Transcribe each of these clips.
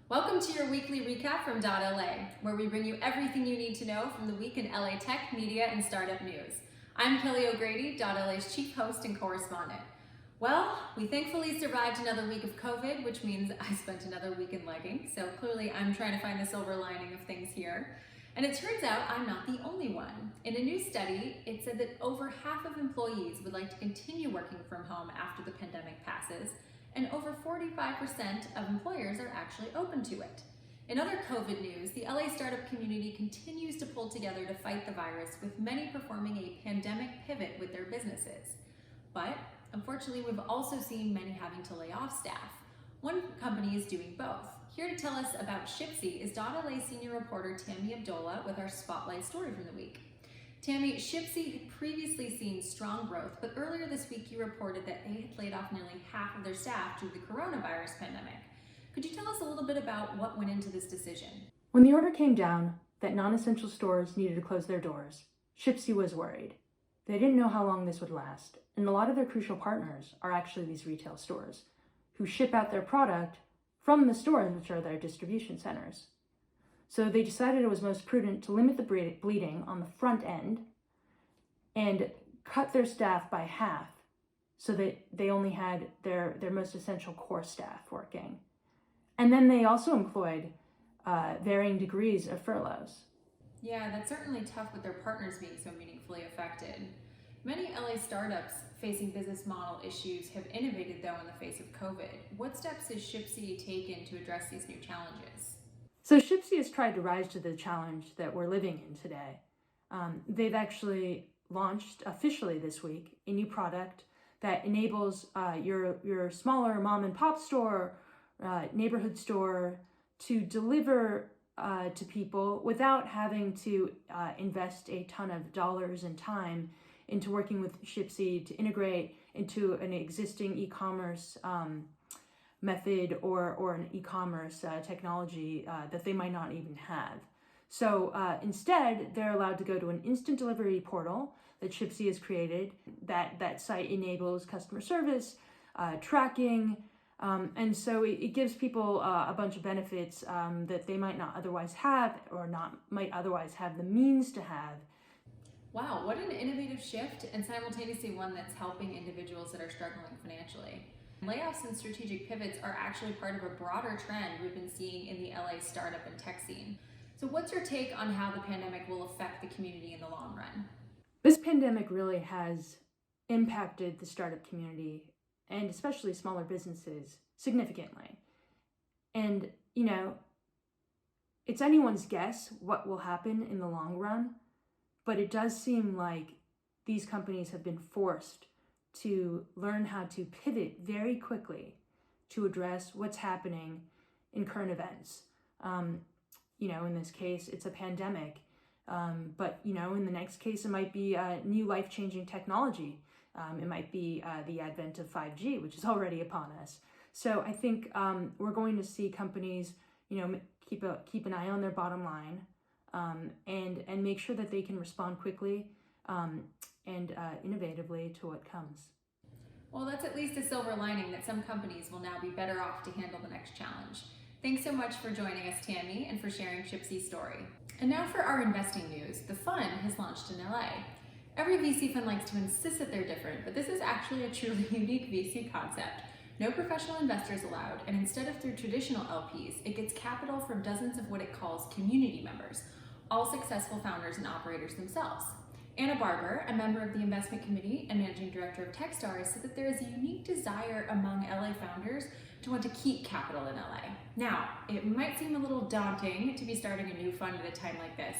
Welcome to your weekly recap from dot.LA, where we bring you everything you need to know from the week in LA tech, media, and startup news. I'm Kelly O'Grady, dot.LA's chief host and correspondent. Well, we thankfully survived another week of COVID, which means I spent another week in leggings, so clearly I'm trying to find the silver lining of things here. And it turns out I'm not the only one. In a new study, it said that over half of employees would like to continue working from home after the pandemic passes, and over 45% of employers are actually open to it. In other COVID news, the LA startup community continues to pull together to fight the virus, with many performing a pandemic pivot with their businesses. But unfortunately, we've also seen many having to lay off staff. One company is doing both. Here to tell us about Shipsi is dot.LA senior reporter Tammy Abdullah with our spotlight story from the week. Tammy, Shipsi had previously seen strong growth, but earlier this week you reported that they had laid off nearly half of their staff due to the coronavirus pandemic. Could you tell us a little bit about what went into this decision? When the order came down that non-essential stores needed to close their doors, Shipsi was worried. They didn't know how long this would last, and a lot of their crucial partners are actually these retail stores, who ship out their product from the stores, which are their distribution centers. So they decided it was most prudent to limit the bleeding on the front end and cut their staff by half so that they only had their most essential core staff working. And then they also employed varying degrees of furloughs. Yeah, that's certainly tough with their partners being so meaningfully affected. Many LA startups facing business model issues have innovated though in the face of COVID. What steps has Shipsi taken to address these new challenges? So Shipsi has tried to rise to the challenge that we're living in today. They've actually launched officially this week a new product that enables your smaller mom and pop store, neighborhood store to deliver to people without having to invest a ton of dollars and time into working with Shipsi to integrate into an existing e-commerce method or an e-commerce technology that they might not even have. So instead, they're allowed to go to an instant delivery portal that Shipsi has created. That site enables customer service, tracking, and so it gives people a bunch of benefits that they might not otherwise have or might otherwise have the means to have. Wow, what an innovative shift, and simultaneously one that's helping individuals that are struggling financially. Layoffs and strategic pivots are actually part of a broader trend we've been seeing in the LA startup and tech scene. So what's your take on how the pandemic will affect the community in the long run? This pandemic really has impacted the startup community, and especially smaller businesses, significantly. And, it's anyone's guess what will happen in the long run, but it does seem like these companies have been forced to learn how to pivot very quickly to address what's happening in current events. In this case, it's a pandemic, but in the next case, it might be a new life-changing technology. It might be the advent of 5G, which is already upon us. So I think we're going to see companies, keep an eye on their bottom line, and make sure that they can respond quickly and innovatively to what comes. Well, that's at least a silver lining that some companies will now be better off to handle the next challenge. Thanks so much for joining us, Tammy, and for sharing Shipsi's story. And now for our investing news. The fund has launched in LA. Every VC fund likes to insist that they're different, but this is actually a truly unique VC concept. No professional investors allowed, and instead of through traditional LPs, it gets capital from dozens of what it calls community members, all successful founders and operators themselves. Anna Barber, a member of the investment committee and managing director of Techstars, said that there is a unique desire among LA founders to want to keep capital in LA. Now, it might seem a little daunting to be starting a new fund at a time like this.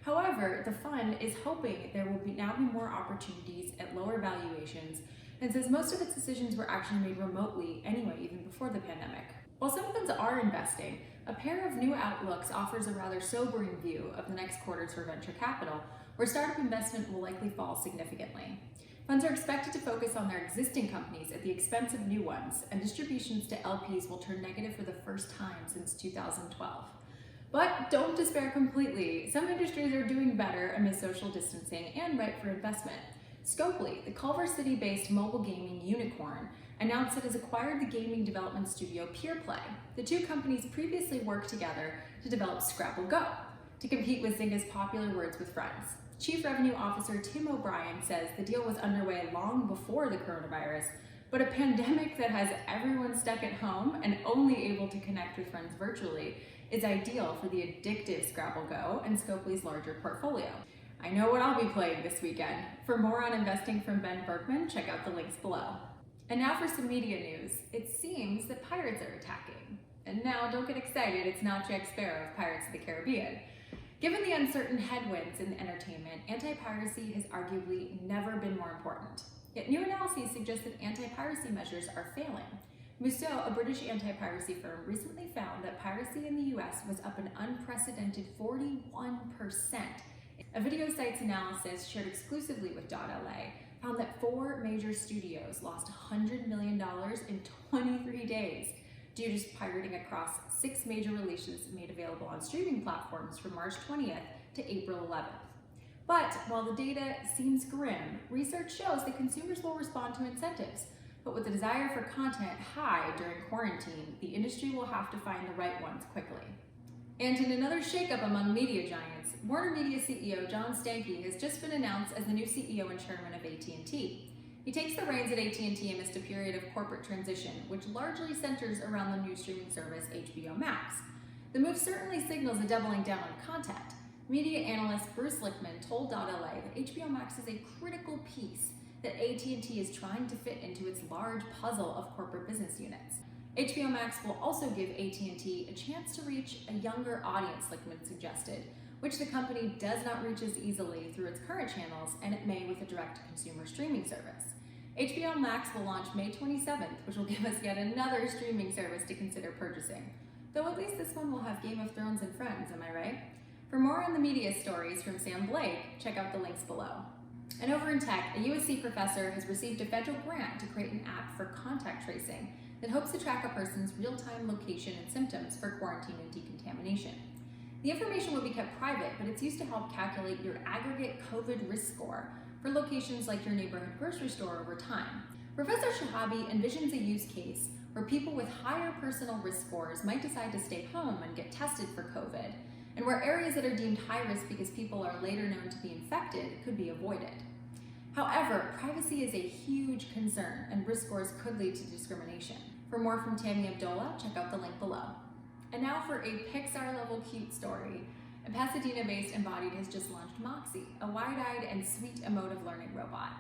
However, the fund is hoping there will now be more opportunities at lower valuations, and says most of its decisions were actually made remotely anyway, even before the pandemic. While some funds are investing, a pair of new outlooks offers a rather sobering view of the next quarters for venture capital, where startup investment will likely fall significantly. Funds are expected to focus on their existing companies at the expense of new ones, and distributions to LPs will turn negative for the first time since 2012. But don't despair completely. Some industries are doing better amid social distancing and ripe for investment. Scopely, the Culver City-based mobile gaming unicorn, announced it has acquired the gaming development studio PierPlay. The two companies previously worked together to develop Scrabble Go, to compete with Zynga's popular Words with Friends. Chief Revenue Officer Tim O'Brien says the deal was underway long before the coronavirus, but a pandemic that has everyone stuck at home and only able to connect with friends virtually is ideal for the addictive Scrabble Go and Scopely's larger portfolio. I know what I'll be playing this weekend. For more on investing from Ben Berkman, check out the links below. And now for some media news. It seems that pirates are attacking. And now, don't get excited, it's not Jack Sparrow of Pirates of the Caribbean. Given the uncertain headwinds in entertainment, anti-piracy has arguably never been more important. Yet new analyses suggest that anti-piracy measures are failing. Musso, a British anti-piracy firm, recently found that piracy in the US was up an unprecedented 41%. A video site's analysis shared exclusively with dot.LA found that 4 major studios lost $100 million in 23 days due to pirating across 6 major releases made available on streaming platforms from March 20th to April 11th. But while the data seems grim, research shows that consumers will respond to incentives. But with the desire for content high during quarantine, the industry will have to find the right ones quickly. And in another shakeup among media giants, Warner Media CEO John Stankey has just been announced as the new CEO and chairman of AT&T. He takes the reins at AT&T amidst a period of corporate transition, which largely centers around the new streaming service HBO Max. The move certainly signals a doubling down on content. Media analyst Bruce Lichtman told dot.LA that HBO Max is a critical piece that AT&T is trying to fit into its large puzzle of corporate business units. HBO Max will also give AT&T a chance to reach a younger audience, Lichtman suggested, which the company does not reach as easily through its current channels, and it may with a direct-to-consumer streaming service. HBO Max will launch May 27th, which will give us yet another streaming service to consider purchasing. Though at least this one will have Game of Thrones and Friends, am I right? For more on the media stories from Sam Blake, check out the links below. And over in tech, a USC professor has received a federal grant to create an app for contact tracing that hopes to track a person's real-time location and symptoms for quarantine and decontamination. The information will be kept private, but it's used to help calculate your aggregate COVID risk score for locations like your neighborhood grocery store over time. Professor Shahabi envisions a use case where people with higher personal risk scores might decide to stay home and get tested for COVID, and where areas that are deemed high risk because people are later known to be infected could be avoided. However, privacy is a huge concern, and risk scores could lead to discrimination. For more from Tammy Abdullah, check out the link below. And now for a Pixar-level cute story. A Pasadena-based Embodied has just launched Moxie, a wide-eyed and sweet emotive learning robot.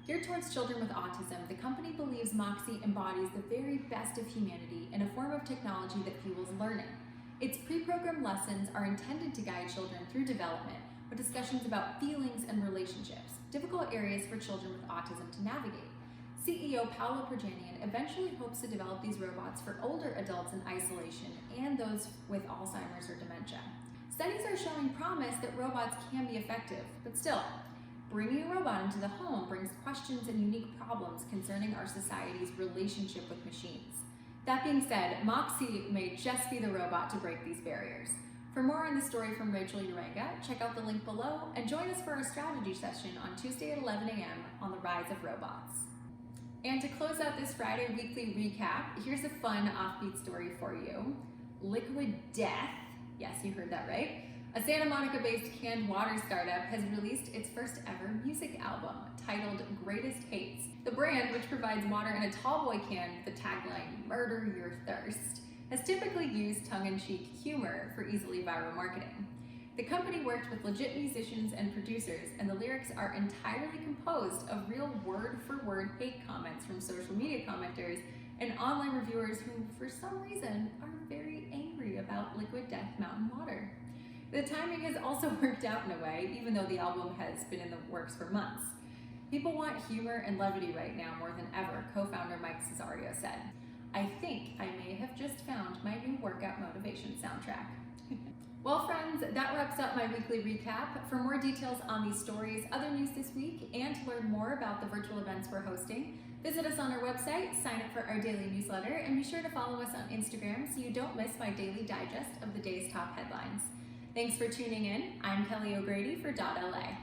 Geared towards children with autism, the company believes Moxie embodies the very best of humanity in a form of technology that fuels learning. Its pre-programmed lessons are intended to guide children through development with discussions about feelings and relationships, difficult areas for children with autism to navigate. CEO Paolo Perjanian eventually hopes to develop these robots for older adults in isolation and those with Alzheimer's or dementia. Studies are showing promise that robots can be effective, but still, bringing a robot into the home brings questions and unique problems concerning our society's relationship with machines. That being said, Moxie may just be the robot to break these barriers. For more on the story from Rachel Uranga, check out the link below and join us for our strategy session on Tuesday at 11 a.m. on the rise of robots. And to close out this Friday weekly recap, here's a fun offbeat story for you. Liquid Death, yes, you heard that right, a Santa Monica-based canned water startup has released its first ever music album titled Greatest Hates. The brand, which provides water in a tall boy can with the tagline, "Murder Your Thirst," has typically used tongue-in-cheek humor for easily viral marketing. The company worked with legit musicians and producers, and the lyrics are entirely composed of real word-for-word hate comments from social media commenters and online reviewers who, for some reason, are very angry about Liquid Death mountain water. The timing has also worked out in a way, even though the album has been in the works for months. People want humor and levity right now more than ever, co-founder Mike Cesario said. I think I may have just found my new workout motivation soundtrack. Well, friends, that wraps up my weekly recap. For more details on these stories, other news this week, and to learn more about the virtual events we're hosting, visit us on our website, sign up for our daily newsletter, and be sure to follow us on Instagram so you don't miss my daily digest of the day's top headlines. Thanks for tuning in. I'm Kelly O'Grady for dot.LA.